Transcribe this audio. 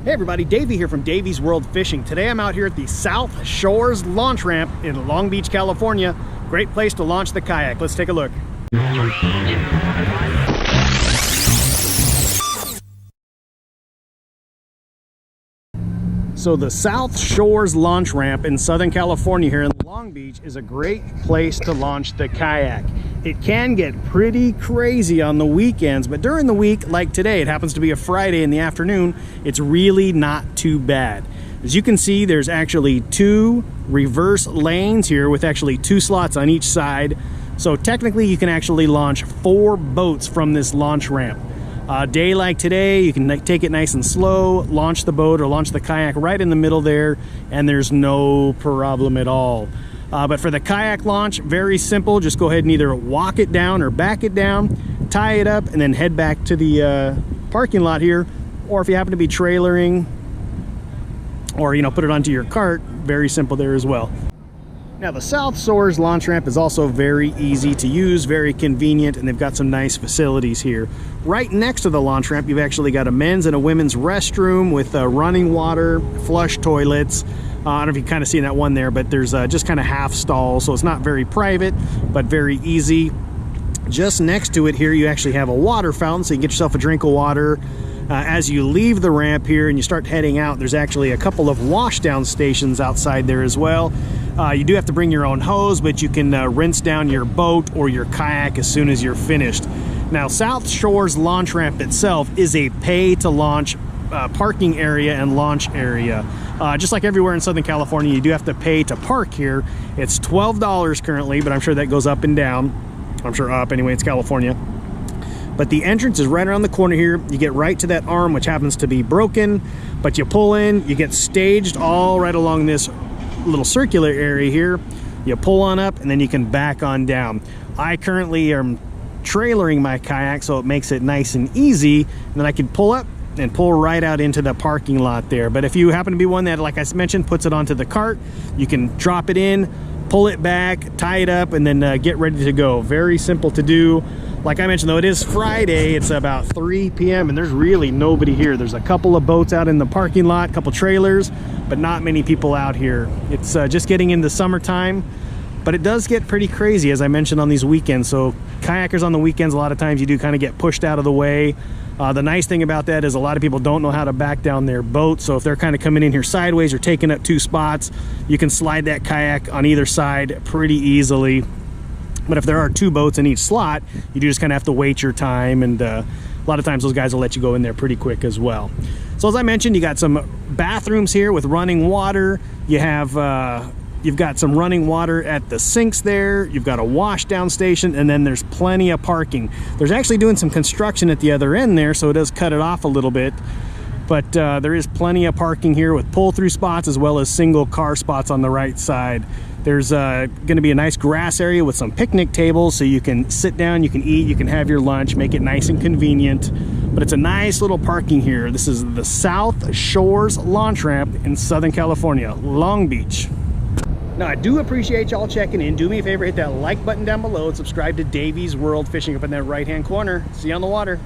Hey everybody, Davey here from Davey's World Fishing. Today I'm out here at the South Shores launch ramp in Long Beach, California. Great place to launch the kayak. Let's take a look. So the South Shores launch ramp in Southern California here in Long Beach is a great place to launch the kayak. It can get pretty crazy on the weekends, but during the week, like today, it happens to be a Friday in the afternoon, it's really not too bad. As you can see, there's actually two reverse lanes here with actually two slots on each side. So technically you can actually launch 4 boats from this launch ramp. Day like today, you can take it nice and slow, launch the boat or launch the kayak right in the middle there, and there's no problem at all. But for the kayak launch, very simple. Just go ahead and either walk it down or back it down, tie it up, and then head back to the parking lot here. Or if you happen to be trailering or, put it onto your cart, very simple there as well. Now the South Shores launch ramp is also very easy to use, very convenient, and they've got some nice facilities here. Right next to the launch ramp, you've actually got a men's and a women's restroom with running water, flush toilets. I don't know if you can kind of see that one there, but there's just kind of half stall, so it's not very private, but very easy. Just next to it here, you actually have a water fountain, so you can get yourself a drink of water. As you leave the ramp here and you start heading out, there's actually a couple of washdown stations outside there as well. You do have to bring your own hose, but you can rinse down your boat or your kayak as soon as you're finished. Now, South Shores launch ramp itself is a pay-to-launch parking area and launch area. Just like everywhere in Southern California, you do have to pay to park here. It's $12 currently, but I'm sure that goes up and down. I'm sure up anyway, it's California. But the entrance is right around the corner here. You get right to that arm, which happens to be broken, but you pull in, you get staged all right along this little circular area here. You pull on up and then you can back on down. I currently am trailering my kayak, so it makes it nice and easy. And then I can pull up and pull right out into the parking lot there. But if you happen to be one that, like I mentioned, puts it onto the cart, you can drop it in, pull it back, tie it up, and then get ready to go. Very simple to do. Like I mentioned, though, it is Friday. It's about 3 p.m. and there's really nobody here. There's a couple of boats out in the parking lot, a couple trailers, but not many people out here. It's just getting into summertime, but it does get pretty crazy, as I mentioned, on these weekends. So kayakers on the weekends, a lot of times you do kind of get pushed out of the way. The nice thing about that is a lot of people don't know how to back down their boat. So if they're kind of coming in here sideways or taking up 2 spots, you can slide that kayak on either side pretty easily. But if there are 2 boats in each slot, you do just kind of have to wait your time, and a lot of times those guys will let you go in there pretty quick as well. So as I mentioned, you got some bathrooms here with running water. You have you've got some running water at the sinks there. You've got a washdown station, and then there's plenty of parking. There's actually doing some construction at the other end there, so it does cut it off a little bit. But there is plenty of parking here with pull-through spots as well as single car spots on the right side. There's going to be a nice grass area with some picnic tables, so you can sit down, you can eat, you can have your lunch, make it nice and convenient. But it's a nice little parking here. This is the South Shores launch ramp in Southern California, Long Beach. Now, I do appreciate y'all checking in. Do me a favor, hit that like button down below and subscribe to Davey's World Fishing up in that right-hand corner. See you on the water.